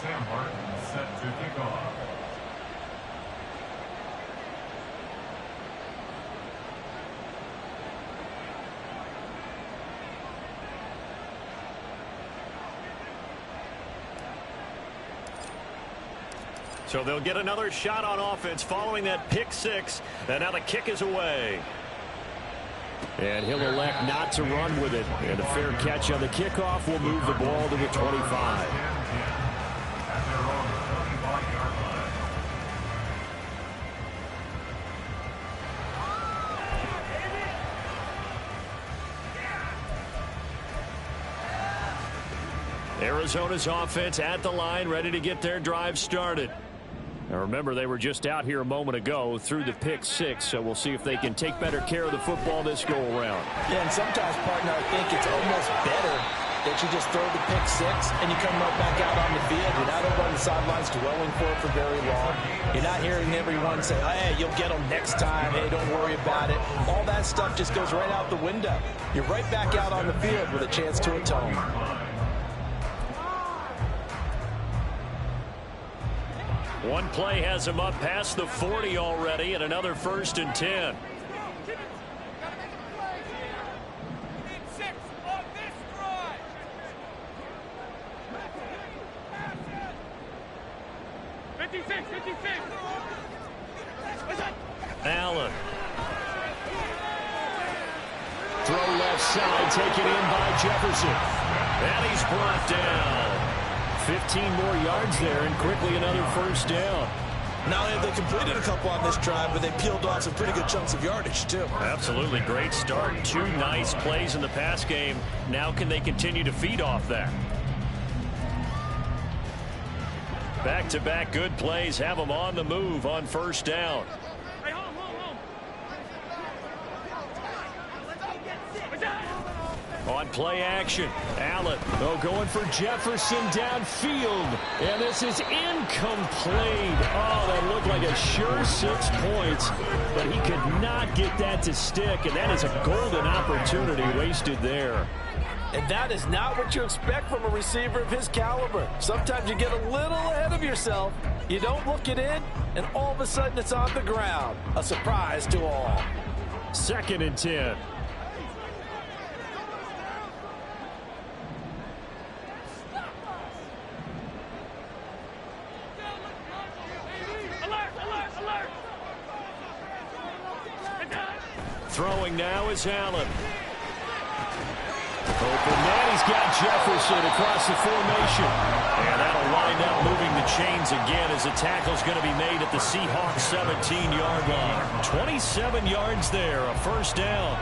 Sam Martin set to kick off. So they'll get another shot on offense following that pick six. And now the kick is away. And he'll elect not to run with it. And a fair catch on the kickoff will move the ball to the 25. Arizona's offense at the line, ready to get their drive started. Now remember, they were just out here a moment ago through the pick six, so we'll see if they can take better care of the football this go-around. Yeah, and sometimes, partner, I think it's almost better that you just throw the pick six and you come right back out on the field. You're not over on the sidelines dwelling for it for very long. You're not hearing everyone say, hey, you'll get them next time. Hey, don't worry about it. All that stuff just goes right out the window. You're right back out on the field with a chance to atone. One play has him up past the 40 already, and another 1st and 10. Allen. Throw left side, taken in by Jefferson. And he's brought down. 15 more yards there, and quickly another 1st down. Not only have they completed a couple on this drive, but they peeled off some pretty good chunks of yardage, too. Absolutely great start. 2 nice plays in the pass game. Now can they continue to feed off that? Back-to-back good plays have them on the move on 1st down. On play action, Allen going for Jefferson downfield, and this is incomplete. Oh, that looked like a sure 6 points, but he could not get that to stick, and that is a golden opportunity wasted there. And that is not what you expect from a receiver of his caliber. Sometimes you get a little ahead of yourself, you don't look it in, and all of a sudden it's on the ground. A surprise to all. 2nd and 10. Throwing now is Allen. Open man, he's got Jefferson across the formation. And that'll wind up moving the chains again as the tackle's going to be made at the Seahawks 17-yard line. 27 yards there, a 1st down.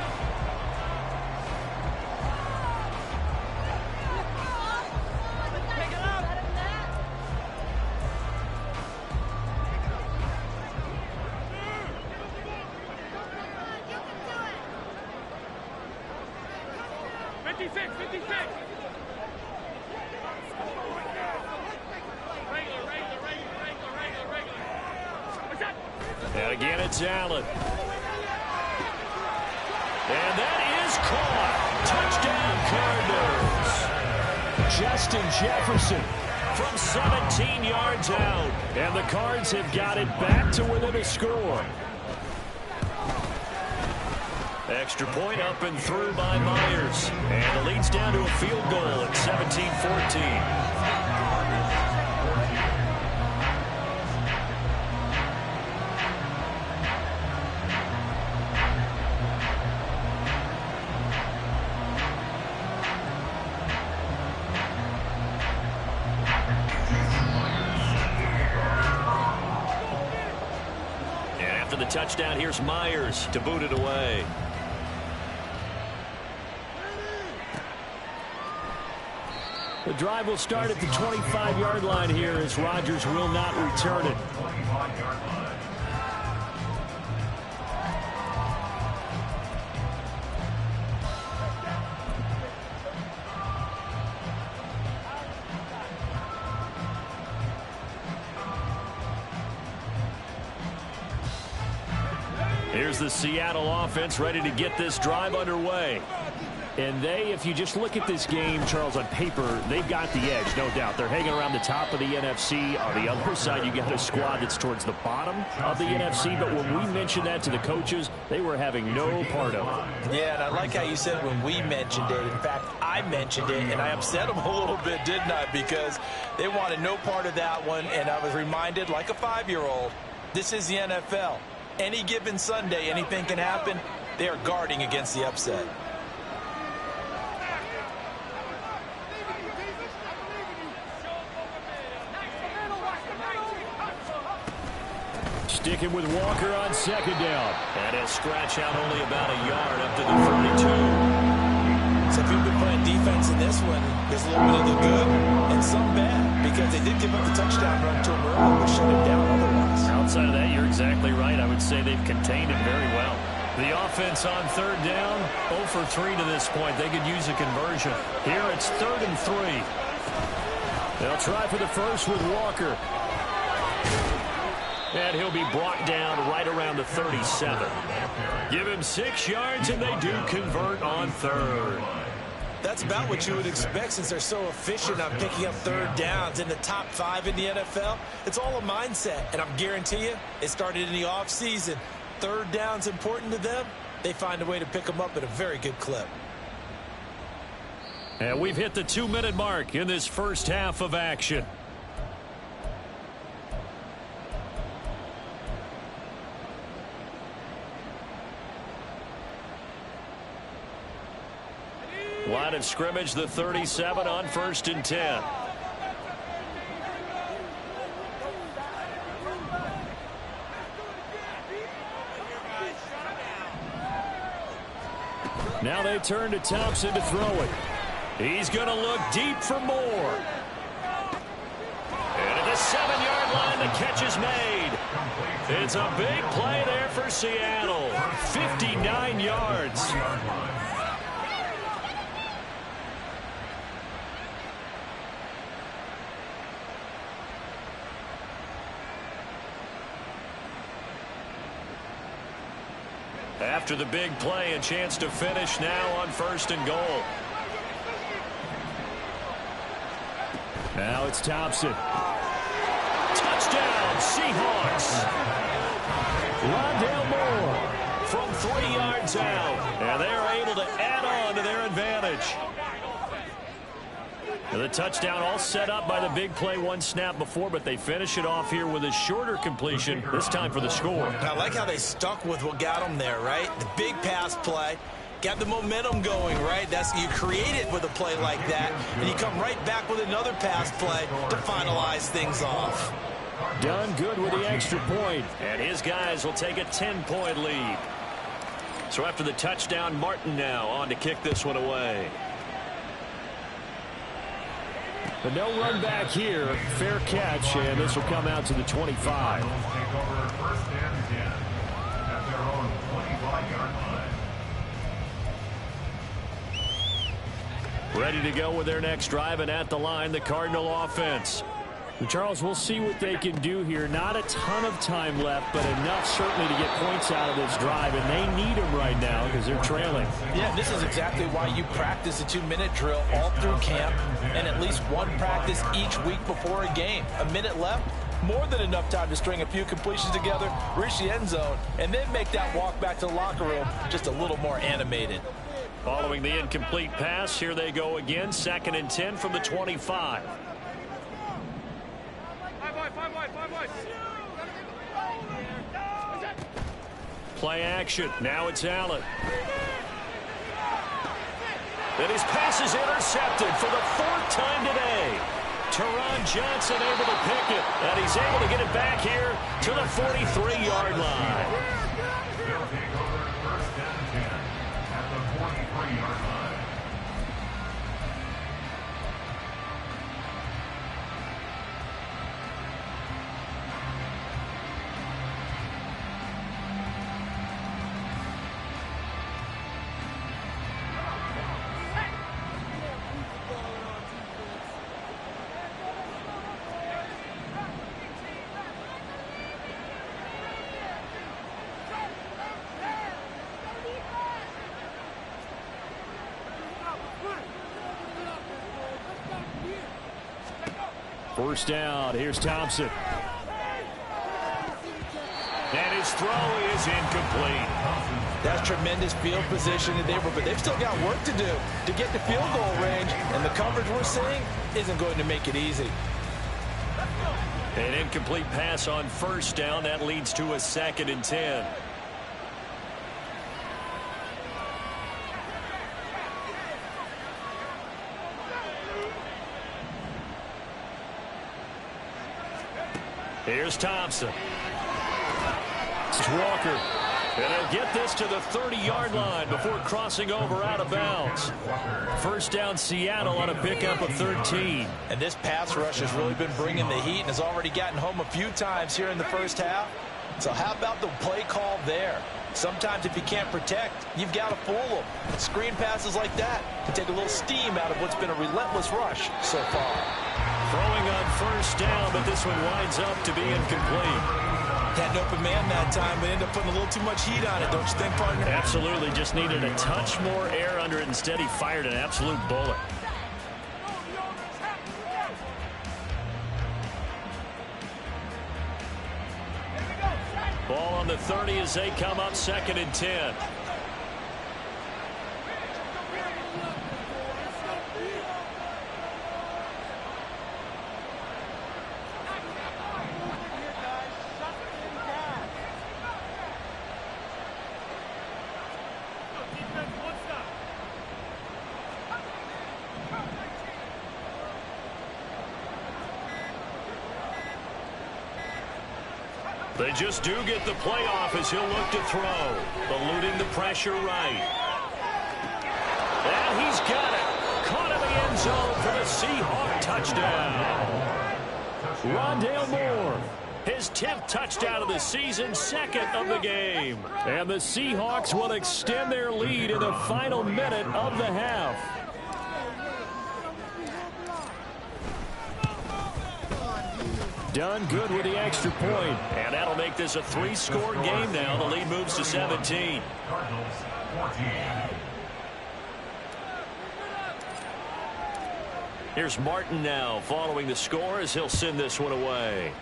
And again, it's Allen. And that is caught. Touchdown, Cardinals. Justin Jefferson from 17 yards out. And the Cards have got it back to within a score. Extra point up and through by Myers. And it leads down to a field goal at 17-14. The touchdown, here's Myers to boot it away. The drive will start at the 25-yard line here as Rodgers will not return it. Here's the Seattle offense ready to get this drive underway. And they, if you just look at this game, Charles, on paper, they've got the edge, no doubt. They're hanging around the top of the NFC. On the other side, you got a squad that's towards the bottom of the NFC. But when we mentioned that to the coaches, they were having no part of it. Yeah, and I like how you said when we mentioned it. In fact, I mentioned it, and I upset them a little bit, didn't I? Because they wanted no part of that one, and I was reminded, like a 5-year-old, this is the NFL. Any given Sunday, anything can happen. They are guarding against the upset. Sticking with Walker on second down. And he'll scratch out only about a yard up to the 42. So if you've been playing defense in this one, there's a little bit of the good and some bad, because they did give up the touchdown run to him early, but shut it down otherwise. Outside of that, you're exactly right. I would say they've contained him very well. The offense on third down, 0 for 3 to this point. They could use a conversion. Here it's 3rd and 3. They'll try for the first with Walker. And he'll be brought down right around the 37. Give him 6 yards, and they do convert on third. That's about what you would expect since they're so efficient on picking up third downs in the top 5 in the NFL. It's all a mindset, and I guarantee you it started in the offseason. Third down's important to them. They find a way to pick them up at a very good clip. And we've hit the 2-minute mark in this first half of action. Line of scrimmage, the 37 on 1st and 10. Now they turn to Thompson to throw it. He's going to look deep for more. And at the 7-yard line, the catch is made. It's a big play there for Seattle. 59 yards. After the big play, a chance to finish now on 1st and goal. Now it's Thompson. Touchdown, Seahawks. Rondale Moore from 3 yards out. And they're able to add on to their advantage. And the touchdown all set up by the big play 1 snap before, but they finish it off here with a shorter completion, this time for the score. I like how they stuck with what got them there, right? The big pass play. Got the momentum going, right? That's, you create it with a play like that, and you come right back with another pass play to finalize things off. Done good with the extra point, and his guys will take a 10-point lead. So after the touchdown, Martin now on to kick this one away. But no run back here. Fair catch, and this will come out to the 25. Take over 1st and 10 at their own 25-yard line. Ready to go with their next drive, and at the line, the Cardinal offense. And Charles, we'll see what they can do here. Not a ton of time left, but enough certainly to get points out of this drive, and they need them right now because they're trailing. Yeah, this is exactly why you practice a 2-minute drill all through camp and at least one practice each week before a game. A minute left, more than enough time to string a few completions together, reach the end zone, and then make that walk back to the locker room just a little more animated. Following the incomplete pass, here they go again. 2nd and 10 from the 25. Play action. Now it's Allen. And his pass is intercepted for the 4th time today. Teron Johnson able to pick it, and he's able to get it back here to the 43-yard line. They'll take over 1st and 10 at the 43-yard line. First down. Here's Thompson. And his throw is incomplete. That's tremendous field position that but they've still got work to do to get the field goal range, and the coverage we're seeing isn't going to make it easy. An incomplete pass on first down. That leads to a 2nd and 10. Here's Thompson. It's Walker. And they'll get this to the 30-yard line before crossing over out of bounds. First down, Seattle on a pickup of 13. And this pass rush has really been bringing the heat and has already gotten home a few times here in the first half. So how about the play call there? Sometimes if you can't protect, you've got to fool them. Screen passes like that can take a little steam out of what's been a relentless rush so far. Throwing on first down, but this one winds up to be incomplete. Had an open man that time, but ended up putting a little too much heat on it, don't you think, partner? Absolutely. Just needed a touch more air under it. Instead, he fired an absolute bullet. Ball on the 30 as they come up 2nd and 10. They just do get the playoff as he'll look to throw. Eluding the pressure right. And he's got it. Caught in the end zone for the Seahawk touchdown. Rondale Moore. His 10th touchdown of the season, 2nd of the game. And the Seahawks will extend their lead in the final minute of the half. Done good with the extra point. And that'll make this a 3-score game now. The lead moves to 17. Cardinals 14. Here's Martin now following the score as he'll send this one away.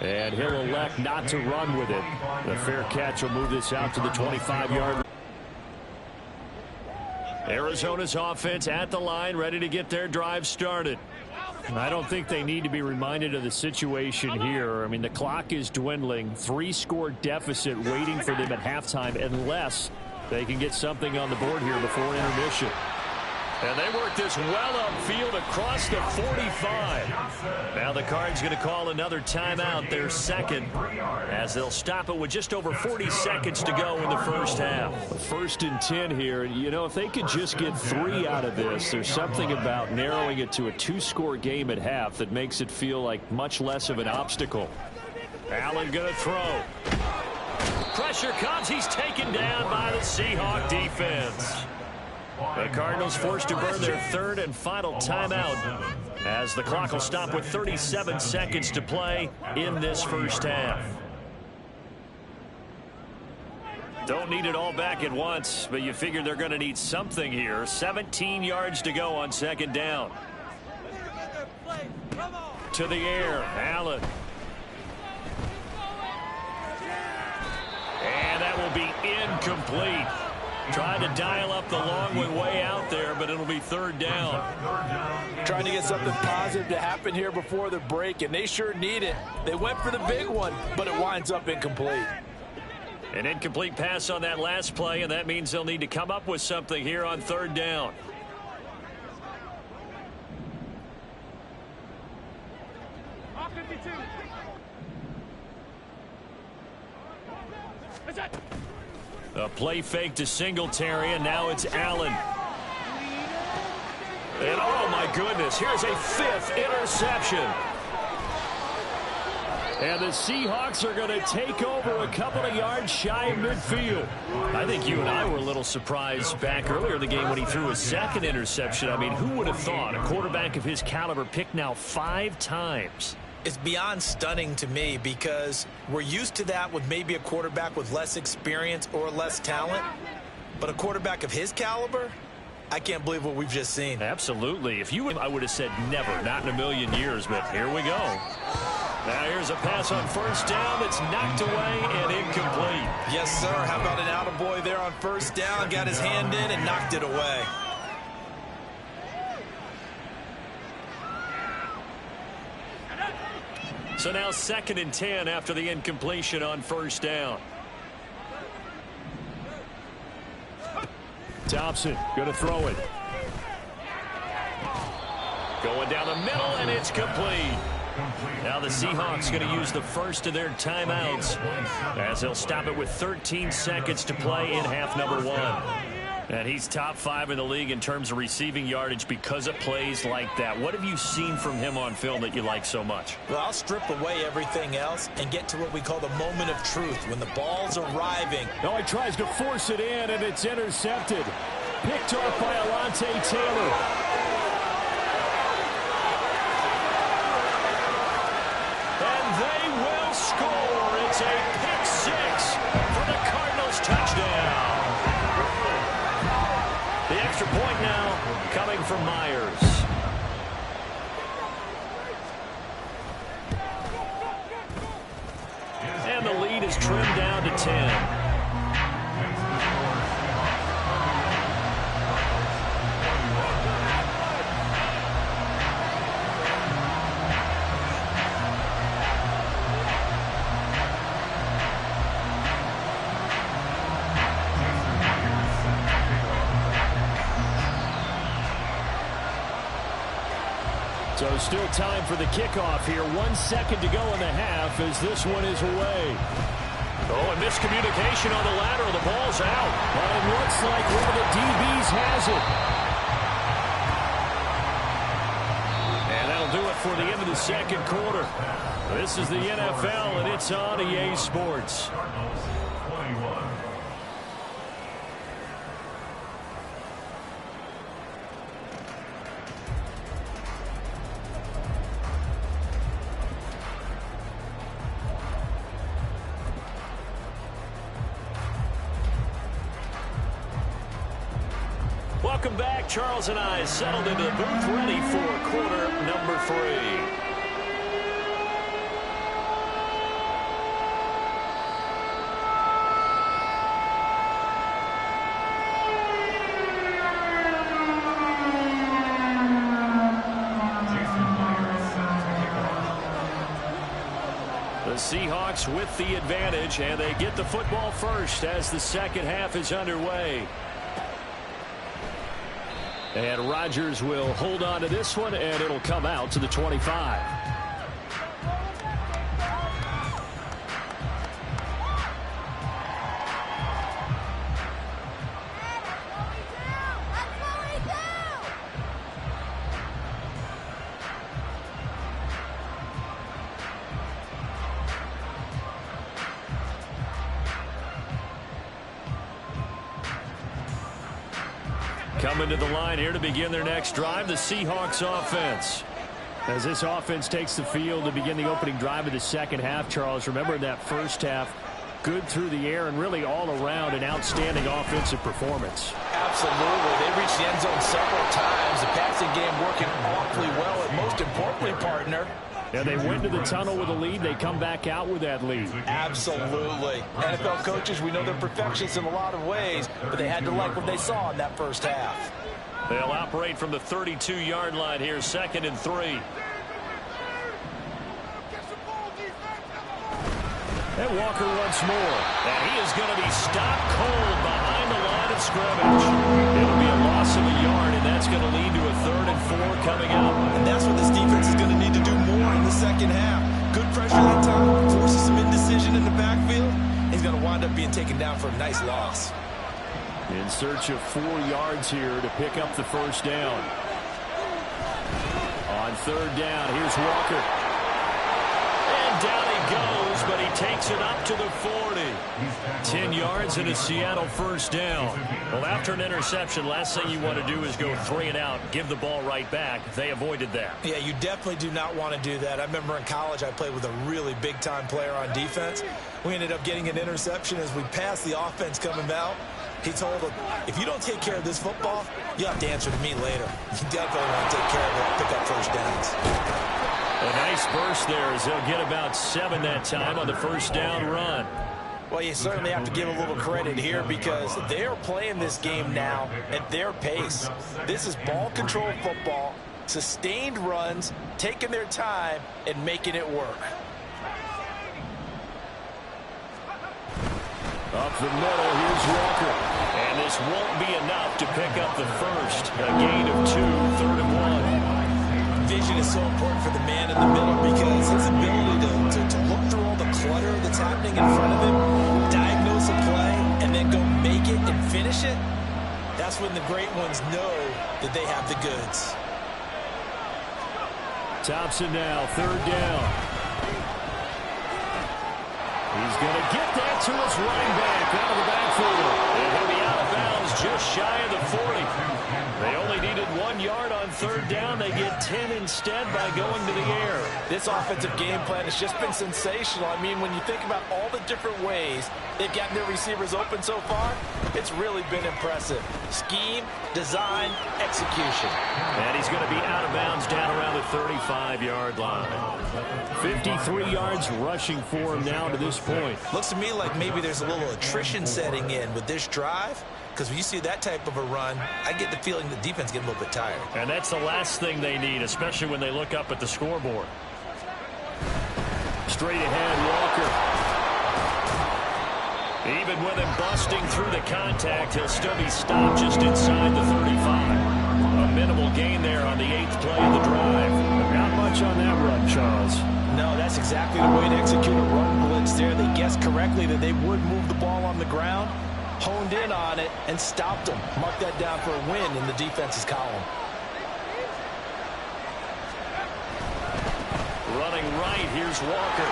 And he'll elect not to run with it. The fair catch will move this out to the 25-yard. Arizona's offense at the line, ready to get their drive started. I don't think they need to be reminded of the situation here. I mean, the clock is dwindling. 3-score deficit waiting for them at halftime unless they can get something on the board here before intermission. And they work this well upfield across the 45. Now the Cards going to call another timeout, their 2nd, as they'll stop it with just over 40 seconds to go in the first half. 1st and 10 here. You know, if they could just get 3 out of this, there's something about narrowing it to a 2-score game at half that makes it feel like much less of an obstacle. Allen going to throw. Pressure comes. He's taken down by the Seahawk defense. The Cardinals forced to burn their 3rd and final timeout as the clock will stop with 37 seconds to play in this first half. Don't need it all back at once, but you figure they're going to need something here. 17 yards to go on 2nd down. To the air, Allen. And that will be incomplete. Trying to dial up the long way out there, but it'll be 3rd down. Trying to get something positive to happen here before the break, and they sure need it. They went for the big one, but it winds up incomplete. An incomplete pass on that last play, and that means they'll need to come up with something here on 3rd down. A play fake to Singletary, and now it's Allen. And oh my goodness, here's a 5th interception. And the Seahawks are going to take over a couple of yards shy of midfield. I think you and I were a little surprised back earlier in the game when he threw his 2nd interception. I mean, who would have thought a quarterback of his caliber picked now 5 times? It's beyond stunning to me because we're used to that with maybe a quarterback with less experience or less talent. But a quarterback of his caliber, I can't believe what we've just seen. Absolutely. If you, I would have said never, not in a million years, but here we go. Now here's a pass on first down that's knocked away and incomplete. Yes, sir. How about an attaboy there on first down? Got his hand in and knocked it away. So now 2nd and 10 after the incompletion on first down. Thompson going to throw it. Going down the middle, and it's complete. Now the Seahawks going to use the first of their timeouts as they'll stop it with 13 seconds to play in half number 1. And he's top 5 in the league in terms of receiving yardage because of plays like that. What have you seen from him on film that you like so much? Well, I'll strip away everything else and get to what we call the moment of truth, when the ball's arriving. No, he tries to force it in, and it's intercepted. Picked off by Alontae Taylor. And they will score. It's a pick 6 for the Cardinals touchdown. The extra point now coming from Myers. And the lead is trimmed down to 10. So still time for the kickoff here. 1 second to go in the half as this one is away. Oh, a miscommunication on the lateral. The ball's out. But it looks like one of the DBs has it. And that'll do it for the end of the second quarter. This is the NFL, and it's on EA Sports. Welcome back. Charles and I settled into the booth, ready for quarter number 3. The Seahawks with the advantage, and they get the football first as the second half is underway. And Rodgers will hold on to this one, and it'll come out to the 25. Coming to the line here to begin their next drive, the Seahawks offense. As this offense takes the field to begin the opening drive of the second half, Charles, remember that first half, good through the air and really all around an outstanding offensive performance. Absolutely. They reached the end zone several times. The passing game working awfully well, and most importantly, partner, and they went to the tunnel with a lead. They come back out with that lead. Absolutely. NFL coaches, we know they're perfectionists in a lot of ways, but they had to like what they saw in that first half. They'll operate from the 32-yard line here, 2nd and 3. And Walker once more. And he is going to be stopped cold behind the line of scrimmage. It'll be a loss of a yard, and that's going to lead to a 3rd and 4 coming up. And that's what this defense is going to need to do more in the second half. Good pressure that time, forces some indecision in the backfield. He's going to wind up being taken down for a nice loss. In search of 4 yards here to pick up the first down. On 3rd down, here's Walker. And down he goes, but he takes it up to the 40. 10 yards and a Seattle first down. Well, after an interception, last thing you want to do is go 3 and out, give the ball right back. They avoided that. Yeah, you definitely do not want to do that. I remember in college I played with a really big-time player on defense. We ended up getting an interception as we passed the offense coming out. He told him, if you don't take care of this football, you have to answer to me later. You definitely want to take care of it, pick up first downs. A nice burst there as they'll get about 7 that time on the first down run. Well, you certainly have to give a little credit here because they are playing this game now at their pace. This is ball control football, sustained runs, taking their time, and making it work. Up the middle, here's Walker. And this won't be enough to pick up the first. A gain of 2, 3rd and 1. Vision is so important for the man in the middle because his ability to look through all the clutter that's happening in front of him, diagnose a play, and then go make it and finish it, that's when the great ones know that they have the goods. Thompson now, 3rd down. He's going to get that to his running back out of the backfield. And he'll be out of bounds just shy of the 40. They only needed 1 yard on 3rd down. They get 10 instead by going to the air. This offensive game plan has just been sensational. I mean, when you think about all the different ways they've gotten their receivers open so far, it's really been impressive. Scheme, design, execution. And he's going to be out of bounds down around the 35-yard line. 53 yards rushing for him now to this point. Looks to me like maybe there's a little attrition setting in with this drive, because when you see that type of a run, I get the feeling the defense gets a little bit tired. And that's the last thing they need, especially when they look up at the scoreboard. Straight ahead, Walker. Even with him busting through the contact, he'll still be stopped just inside the 35. A minimal gain there on the 8th play of the drive. Not much on that run, Charles. No, that's exactly the way to execute a run blitz there. They guessed correctly that they would move the ball on the ground, honed in on it, and stopped them. Mark that down for a win in the defense's column. Running right, here's Walker.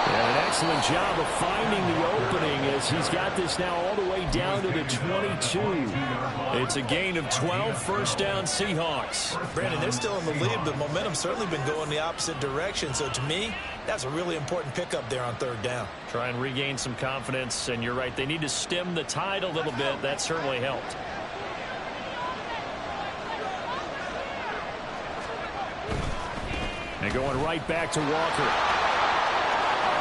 And an excellent job of finding the opening as he's got this now all the way down to the 22. It's a gain of 12, 1st down Seahawks. Brandon, they're still in the lead, but momentum's certainly been going the opposite direction. So to me, that's a really important pickup there on 3rd down. Try and regain some confidence, and you're right, they need to stem the tide a little bit. That certainly helped. And going right back to Walker.